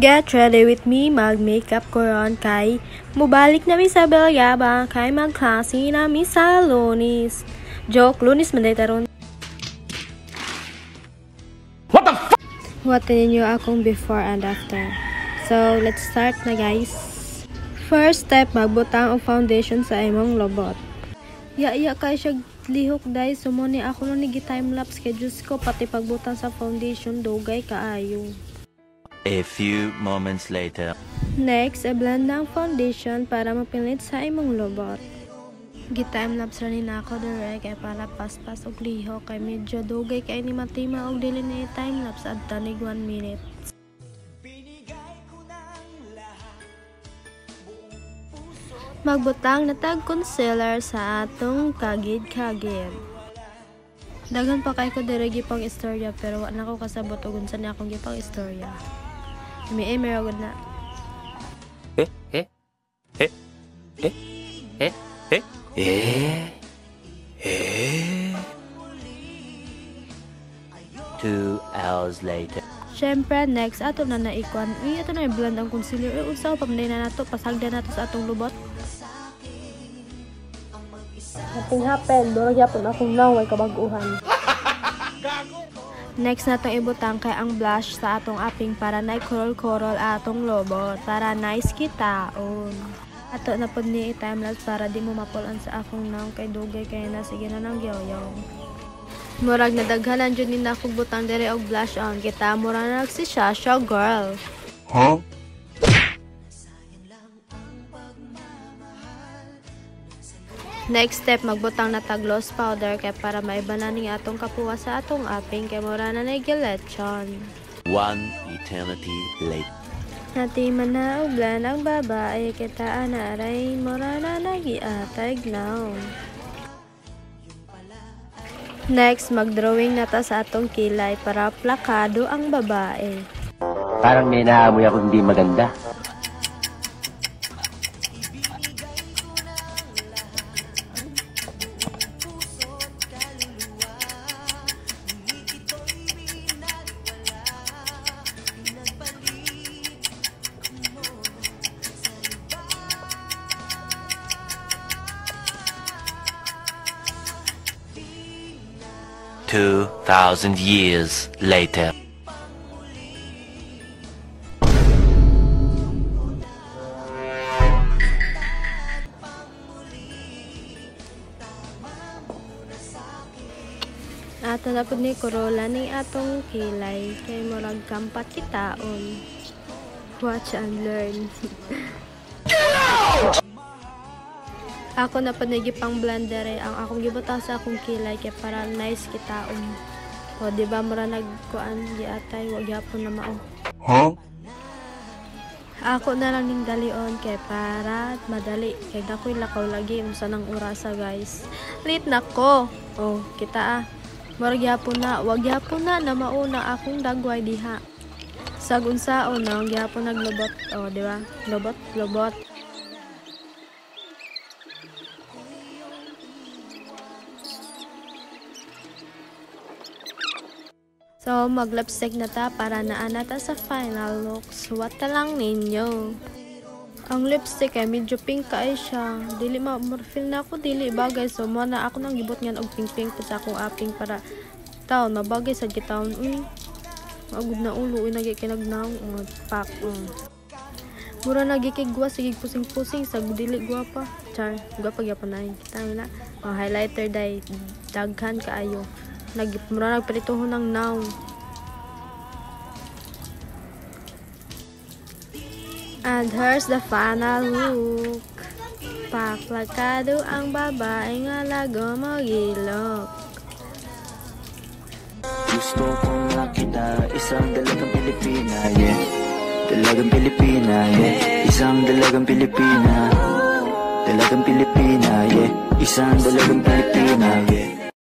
Get ready with me, mag-makeup ko ron kay mubalik na mi sa Bilyabang kay magklase na mi sa Lunis. Joke, Lunis man day taron. What the f***? Watin niyo akong before and after. So, let's start na guys. First step, magbutang og foundation sa imong lobot. Ya kay siya lihok dai sumoni ako no ni time-lapse kay Diyos ko pati pagbutang sa foundation dugay kaayo. A few moments later. Next, i-blend ang foundation para mapilit sa imong lobot. Gi-time-lapse rin ako dire kay para paspas og lihok kay medyo dugay kay ni matima og dili na i-time-lapse at tanig 1 minute. Magbutang na tag concealer sa atong kagid-kagid. Dagan pa kay ko dire gipang istorya pero wa na ko kasabot og unsa ni akong gipang istorya. Meron na. Two hours later. Syempre, next, ato na naikwan. Ato na i-blend ang concealer. Unsa pa man na nato, pasagdan nato sa atong lubot. Nothing happened. Durag yapon akong naway kabaguhan. Next na itong ibutang kay ang blush sa atong aping para na i-coral atong lobot. Para nice kitaon. Ato na po ni i-timelapse para di mo mapulan sa akong naong kay dugay kaya na sige na ng yaw-yaw. Murag nadaghanan dyan din akong butang dire og blush on. Kita mura na si Shasha girl. Huh? Next step, magbutang na tag gloss powder kay para maiba na ning atong kapuwa sa atong aping kay mura na nagilechon. One eternity later. Natiman na uglan ang babae kita anaray mura na nagiatag now. Next, magdrawing na ta sa atong kilay para plakado ang babae. Parang may naamoy ako hindi maganda. Two 2,000 years later. Ato na po ni Corolla ni atong kilay kay murag kampat kitaon. Watch and learn. Ako na panigi pang blender ang akong gibutang sa akong kilay kay para nice kitaon. O di ba mura nagkuan di atay wag gyapon na mao. Huh? Ako na lang ning dalion kay para madali kay dakoy lakaw lagi unsa nang orasa guys. Late na ko. Oh, kita mura gyapon na wag gyapon na mauna akong dagway diha. Sag unsaon na gyapon naglobot. Oh, di ba? Lobot. So, mag-lipstick na ta para naana ta sa final look. Suwata lang ninyo. Ang lipstick ay medyo pink kaay siya. Dili ma-feel na ako dili bagay. So, mo na ako nang gibot nga og pink po sa akong aping para taon na bagay sa gitaon. Agud na ulo nagi kinagnaw pak. Mura nagikigwa sige pusing-pusing sa dili gwapa. Char, gwapa gyapon na kita na. Highlighter dai daghan kaayo. Mura nagpalitohon ng now. And here's the final look. Paplakado ang babae nga lago magilok. Gusto kong makita isang dalagang Pilipina, yeah. Dalagang Pilipina, yeah. Isang dalagang Pilipina. Dalagang Pilipina, yeah. Isang dalagang Pilipina, yeah.